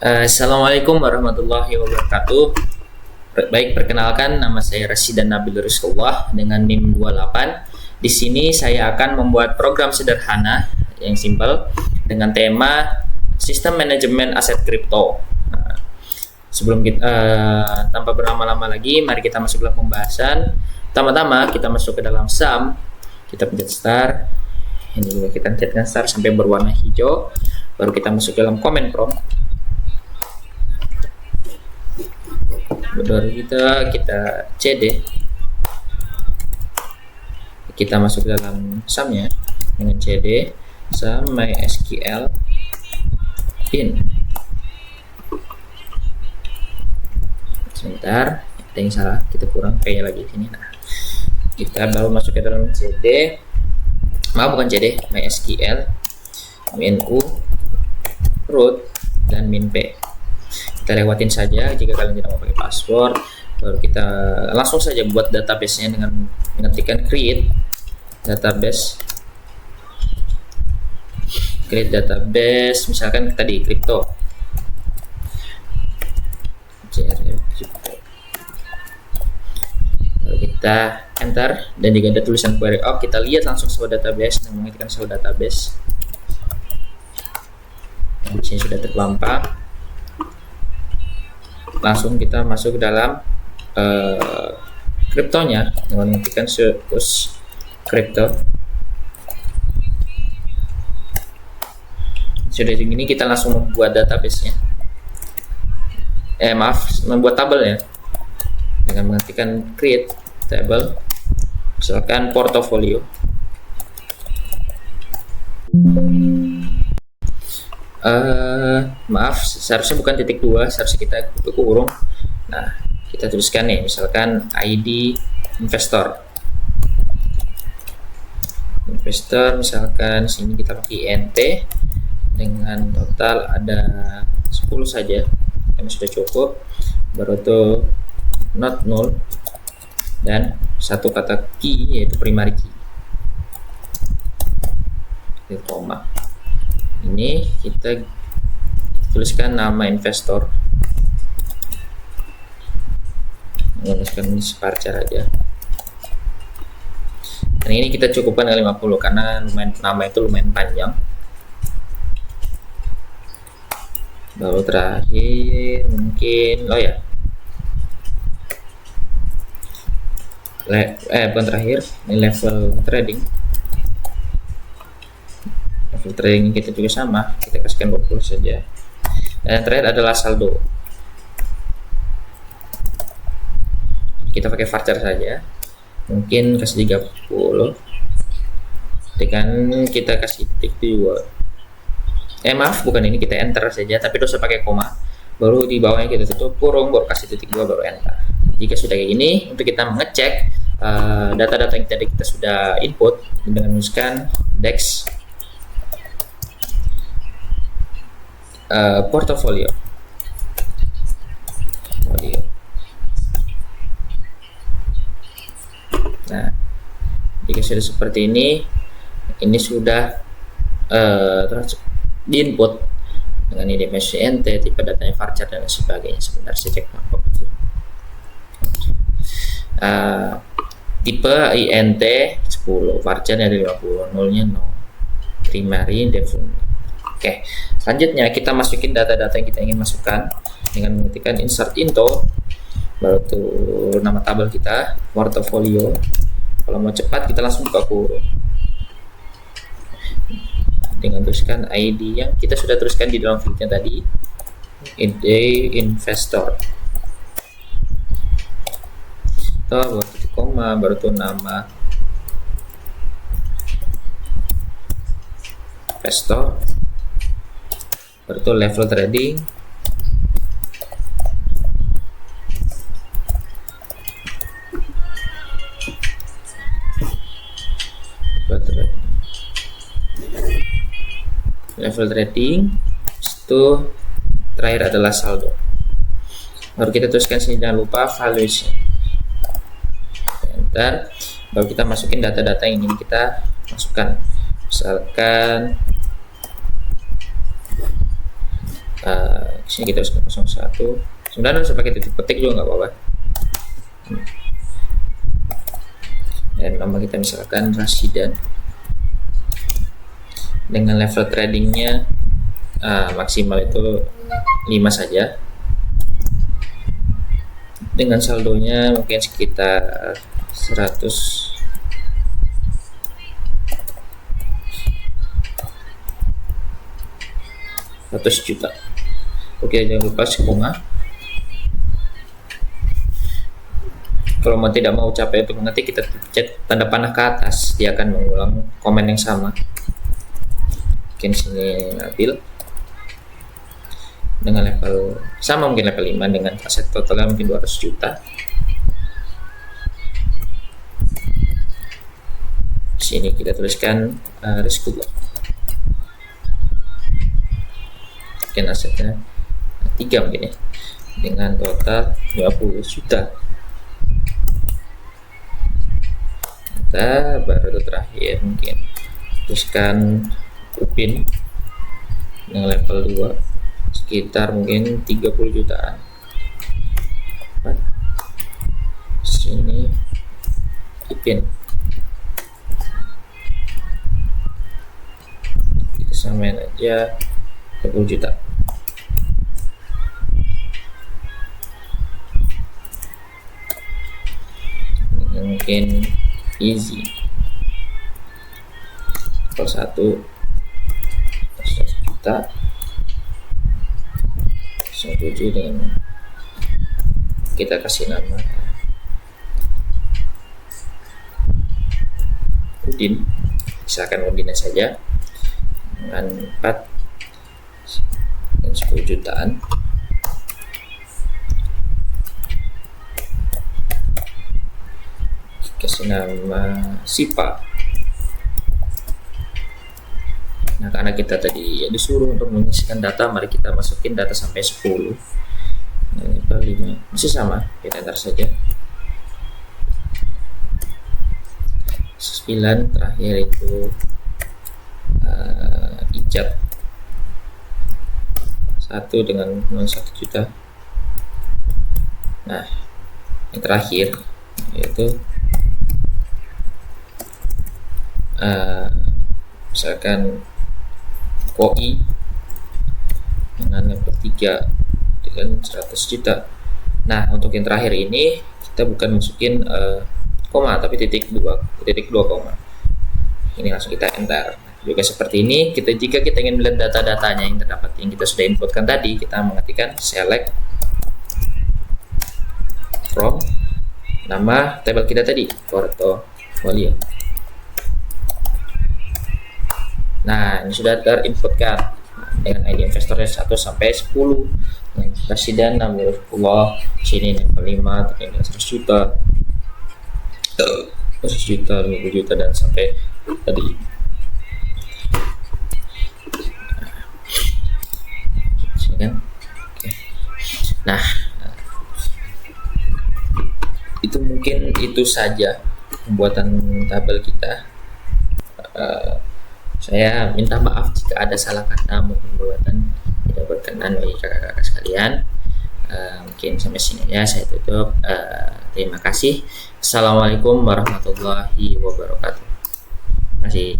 Assalamualaikum warahmatullahi wabarakatuh. Baik, perkenalkan nama saya Rasidan Nabil Rizqullah dengan NIM 28. Di sini saya akan membuat program sederhana yang simpel dengan tema sistem manajemen aset kripto. Nah, sebelum kita tanpa berlama-lama lagi, mari kita masuk dalam pembahasan. Pertama-tama kita masuk ke dalam sum, kita pencet start. Ini juga kita pencetkan start sampai berwarna hijau. Baru kita masuk dalam command prompt. Baru kita cd, kita masuk dalam sumnya dengan cd sum mysql in. Sebentar, ada yang salah, kita kurang kayaknya lagi sini. Nah, kita baru masuk ke dalam cd, bukan cd, mysql minu root dan minp. Kita lewatin saja jika kalian tidak mau pakai password. Baru kita langsung saja buat database-nya dengan mengetikkan create database, misalkan tadi crypto. Lalu kita enter, dan jika ada tulisan query out, kita lihat langsung sebuah database dan mengetikkan sebuah database. Yang di sini sudah terlampau. Langsung kita masuk ke dalam kriptonya dengan mengetikkan search crypto. Sudah begini, kita langsung membuat database-nya. Membuat tabelnya dengan mengetikkan create table, misalkan portfolio. Seharusnya bukan titik 2, seharusnya kita kurung. Nah, kita tuliskan nih, misalkan ID investor, misalkan sini kita pakai int dengan total ada 10 saja, yang sudah cukup. Baru tuh not null dan satu kata key, yaitu primary key, koma. Ini kita tuliskan nama investor, tuliskan ini varchar aja. Dan ini kita cukupkan dengan 50 karena nama itu lumayan panjang. Baru terakhir mungkin bukan terakhir, ini level trading kita juga sama, kita kasihkan 20 saja. Dan terakhir adalah saldo, kita pakai varchar saja, mungkin kasih 30, dengan kita kasih titik 2. Bukan ini, kita enter saja, tapi dosa pakai koma. Baru di bawahnya kita tutup kurung, baru kasih titik 2, baru enter. Jika sudah kayak gini, untuk kita mengecek data-data yang tadi kita sudah input dengan menuliskan dex portfolio. Nah, jika sudah seperti ini sudah diinput dengan ini int, tipe datanya varchar dan sebagainya. Sebentar saya cek tipe int 10, varcharnya dari 50, nolnya 0, primary default. Oke, selanjutnya kita masukin data-data yang kita ingin masukkan dengan mengetikkan insert into, baru tuh nama tabel kita, portfolio. Kalau mau cepat kita langsung buka kurung dengan tuliskan ID yang kita sudah tuliskan di dalam fieldnya tadi, ID investor. Baru titik koma, baru tuh nama investor, baru tuh level trading, itu terakhir adalah saldo. Baru kita tuliskan sini, jangan lupa valuation. Enter, baru kita masukin data-data yang ingin kita masukkan, misalkan Sini kita tuliskan 01. Sebenarnya bisa pakai titik petik juga nggak apa-apa. Dan nama kita misalkan Rasidan, dengan level tradingnya maksimal itu 5 saja, dengan saldonya mungkin sekitar 100 juta. Oke, jangan lupa koma. Kalau tidak mau capek untuk mengetik, kita cek tanda panah ke atas, dia akan mengulang komen yang sama. Mungkin sini Nabil dengan level sama, mungkin level 5, dengan aset totalnya mungkin 200 juta. Sini kita tuliskan Rizqullah, mungkin asetnya 3 mungkin ya, dengan total 50 juta. Kita baru terakhir mungkin tuliskan Upin dengan level 2 sekitar mungkin 30 jutaan. Sini Upin kita samain aja 30 juta. Ini mungkin easy level 1 100 juta 7 dengan kita kasih nama Udin, misalkan Udin saja, dengan 4 dan 10 jutaan. Kasih nama Sipa. Nah, karena kita tadi ya disuruh untuk mengisikan data, mari kita masukin data sampai 10. Nah, ini per 5 masih sama, kita enter saja. 9 terakhir itu ijab 1 dengan 1 juta. Nah, yang terakhir yaitu misalkan KOI dengan level 3 dengan 100 juta. Nah, untuk yang terakhir ini kita bukan masukin koma, tapi titik 2 koma. Ini langsung kita enter. Juga seperti ini, jika kita ingin melihat data-datanya yang terdapat yang kita sudah inputkan tadi, kita mengetikkan select from nama tabel kita tadi, portfolio. Nah, ini sudah terinputkan dengan ID investornya 1 sampai 10. Rasidan Nabiullah, sini level 5 dengan 100 juta, 100 juta, 50 juta, dan sampai tadi. Kan? Oke. Nah, itu mungkin itu saja pembuatan tabel kita. Saya minta maaf jika ada salah kata maupun perbuatan tidak berkenan bagi kakak-kakak sekalian. Mungkin sampai sini ya saya tutup. Terima kasih. Assalamualaikum warahmatullahi wabarakatuh. Terima kasih.